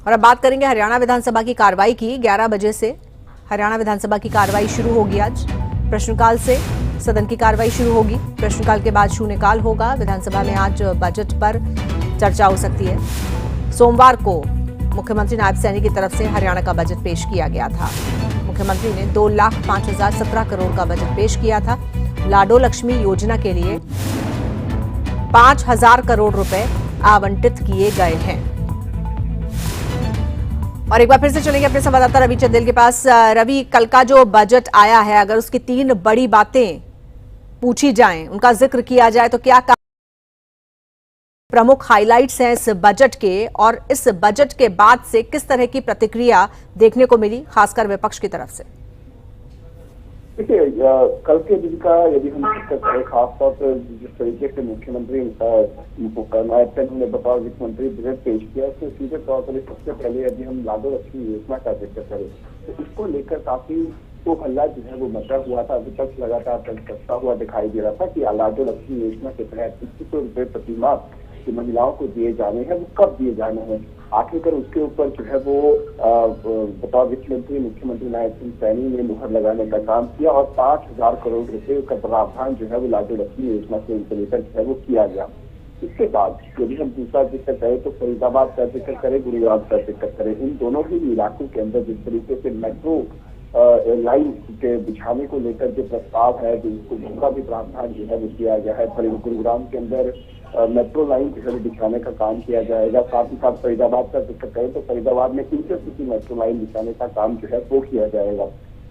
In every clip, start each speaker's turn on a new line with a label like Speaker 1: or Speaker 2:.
Speaker 1: और अब बात करेंगे हरियाणा विधानसभा की कार्रवाई की। 11 बजे से हरियाणा विधानसभा की कार्रवाई शुरू होगी। आज प्रश्नकाल से सदन की कार्रवाई शुरू होगी। प्रश्नकाल के बाद शून्यकाल होगा। विधानसभा में आज बजट पर चर्चा हो सकती है। सोमवार को मुख्यमंत्री नायब सैनी की तरफ से हरियाणा का बजट पेश किया गया था। मुख्यमंत्री ने 2,05,017 करोड़ का बजट पेश किया था। लाडो लक्ष्मी योजना के लिए 5,000 करोड़ रुपए आवंटित किए गए हैं। और एक बार फिर से चलेंगे अपने संवाददाता रवि चंदेल के पास। रवि, कल का जो बजट आया है, अगर उसकी 3 बड़ी बातें पूछी जाएं, उनका जिक्र किया जाए तो क्या प्रमुख हाइलाइट्स हैं इस बजट के, और इस बजट के बाद से किस तरह की प्रतिक्रिया देखने को मिली, खासकर विपक्ष की तरफ से?
Speaker 2: देखिए, कल के दिन का यदि हम जिक्र करें, खासतौर पर जिस तरीके से मुख्यमंत्री नायब सैनी ने बताया वित्त मंत्री बजट पेश किया, उसमें सीधे तौर पर सबसे पहले यदि हम लाडो लक्ष्मी योजना का जिक्र करें तो इसको लेकर काफी तो हल्ला जो है वो मचा हुआ था। विपक्ष लगातार करता हुआ दिखाई दे रहा था कि लाडो लक्ष्मी योजना के तहत 2100 रुपए प्रति माह की महिलाओं को दिए जाने हैं, वो कब दिए जाने हैं। आखिरकार उसके ऊपर जो है वो बतौर वित्त मंत्री मुख्यमंत्री नायब सिंह सैनी ने मुहर लगाने का काम किया और 5,000 करोड़ रुपए का प्रावधान जो है वो लाडो लक्ष्मी योजना के लेकर जो है वो किया गया। इसके बाद यदि हम दूसरा जिक्र करें तो फरीदाबाद का जिक्र करें, गुरुग्राम का जिक्र करें, इन दोनों ही इलाकों के अंदर जिस तरीके से मेट्रो लाइन के बिछाने को लेकर जो प्रस्ताव है, जिसका भी प्रावधान जो है वो किया गया है। गुरुग्राम के अंदर मेट्रो लाइन जो है बिछाने का काम किया जाएगा। साथ ही साथ फरीदाबाद का जिक्र करें तो फरीदाबाद में इंटरसिटी मेट्रो लाइन बिछाने का काम जो है वो किया जाएगा।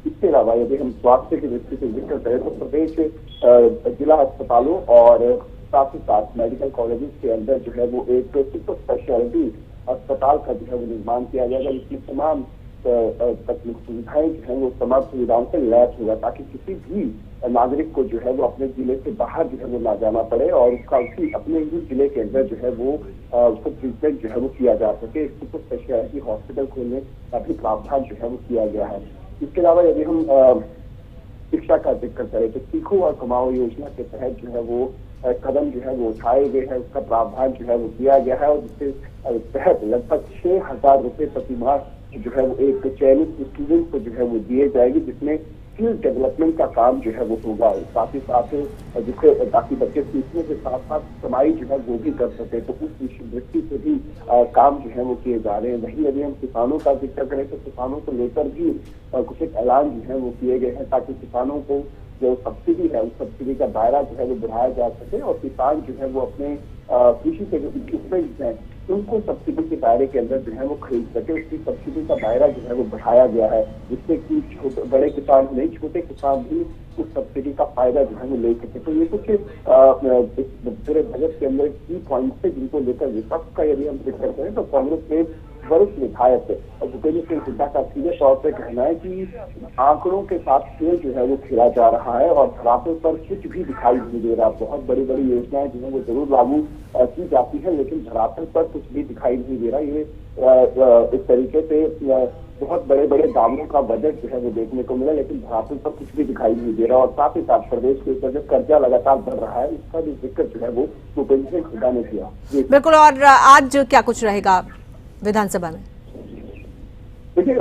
Speaker 2: इसके अलावा यदि हम स्वास्थ्य की दृष्टि से जिक्र करें तो प्रदेश जिला अस्पतालों और साथ ही साथ मेडिकल कॉलेजेस के अंदर जो है वो एक सुपर स्पेशलिटी अस्पताल का जो है वो निर्माण किया जाएगा, जिसमें तमाम तकनीक सुविधाएं जो है वो तमाम सुविधाओं से लैस होगा, ताकि किसी भी नागरिक को जो है वो अपने जिले से बाहर जो है वो ना जाना पड़े और उसका उसी अपने ही जिले के अंदर जो है वो उसको ट्रीटमेंट जो है वो किया जा सके। एक सुपर स्पेशलिटी हॉस्पिटल खोलने का भी प्रावधान जो है वो किया गया है। इसके अलावा यदि हम शिक्षा का जिक्र करें तो सीखो और कमाओ योजना के तहत जो है वो कदम जो है वो उठाए गए हैं, उसका प्रावधान जो है वो किया गया है और जिसके तहत लगभग 6,000 रुपए प्रति माह जो है वो एक चयनित स्टूडेंट को जो है वो दिए जाएगी, जिसमें स्किल डेवलपमेंट का काम जो है वो होगा। साथ ही साथ जिससे ताकि बच्चे सीखने के साथ साथ कमाई जो है वो भी कर सके, तो उस दृष्टि से भी काम जो है वो किए जा रहे हैं। वहीं यदि हम किसानों का जिक्र करें तो किसानों को लेकर भी कुछ एक ऐलान जो है वो किए गए हैं, ताकि किसानों को जो सब्सिडी है उस सब्सिडी का दायरा जो है वो बढ़ाया जा सके और किसान जो है वो अपने कृषि के जो इक्विपमेंट्स हैं उनको सब्सिडी के दायरे के अंदर जो है वो खरीद सके। उसकी सब्सिडी का दायरा जो है वो बढ़ाया गया है, जिससे कि बड़े किसान नहीं, छोटे किसान भी उस सब्सिडी का फायदा जो है वो ले सके। तो ये कुछ पूरे बजट के अंदर की पॉइंट्स है जिनको लेकर विपक्ष का यदि हम जिक्र करें तो कांग्रेस के वरिष्ठ विधायक और भूपेंद्र सिंह हुड्डा का सीधे तौर पर कहना है कि आंकड़ों के साथ खेल जो है वो खेला जा रहा है और धरातल पर कुछ भी दिखाई नहीं दे रहा। बहुत बड़ी बड़ी योजनाएं जो है वो जरूर लागू की जाती है, लेकिन धरातल पर कुछ भी दिखाई नहीं दे रहा। ये इस तरीके से बहुत बड़े बड़े दामों का बजट जो है वो देखने को मिला, लेकिन धरातल पर कुछ भी दिखाई नहीं दे रहा। और साथ ही साथ प्रदेश के ऊपर जो कर्जा लगातार बढ़ रहा है, इसका भी जिक्र जो है वो भूपेंद्र सिंह हुड्डा ने किया।
Speaker 1: बिल्कुल। और आज क्या कुछ रहेगा विधानसभा में?
Speaker 2: देखिए,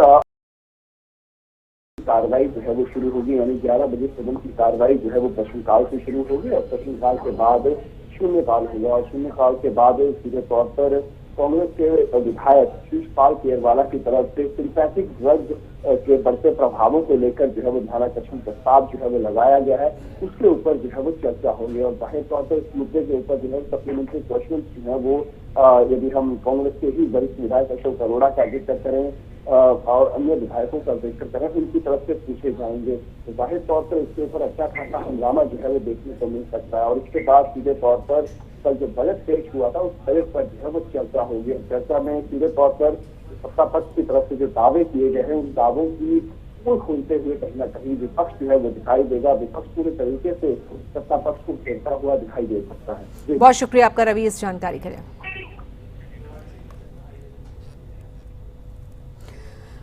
Speaker 2: कार्रवाई जो है वो शुरू होगी, यानी 11 बजे सदन की कार्रवाई जो है वो प्रश्नकाल से शुरू होगी और प्रश्नकाल के बाद शून्यकाल होगा और शून्यकाल के बाद सीधे तौर पर कांग्रेस के विधायक शिषपाल केरवाला की तरफ से सिंथेटिक ड्रग्स के बढ़ते प्रभावों को लेकर जो है वो ध्यानाकर्षण प्रस्ताव जो है वो लगाया गया है, उसके ऊपर जो है वो चर्चा होगी। और जाहिर तौर पर इस मुद्दे के ऊपर जो है सप्लीमेंट्री क्वेश्चन जो है वो यदि हम कांग्रेस के ही वरिष्ठ विधायक अशोक अरोड़ा का जिक्र करें और अन्य विधायकों का जिक्र करें, उनकी तरफ से पूछे जाएंगे, तो जाहिर तौर पर इसके ऊपर अच्छा खासा हंगामा जो है वो देखने को मिल सकता है। और इसके बाद सीधे तौर पर कल जो बजट पेश हुआ था उस बजट पर जो है वो चर्चा होगी। चर्चा में सीधे तौर पर सत्ता पक्ष की तरफ से जो दावे किए गए हैं उन दावों की पोल खोलते हुए कहीं ना कहीं विपक्ष जो है वो दिखाई देगा। विपक्ष पूरे तरीके से सत्ता पक्ष को घेरता हुआ दिखाई दे सकता है।
Speaker 1: बहुत शुक्रिया आपका रवि इस जानकारी के लिए।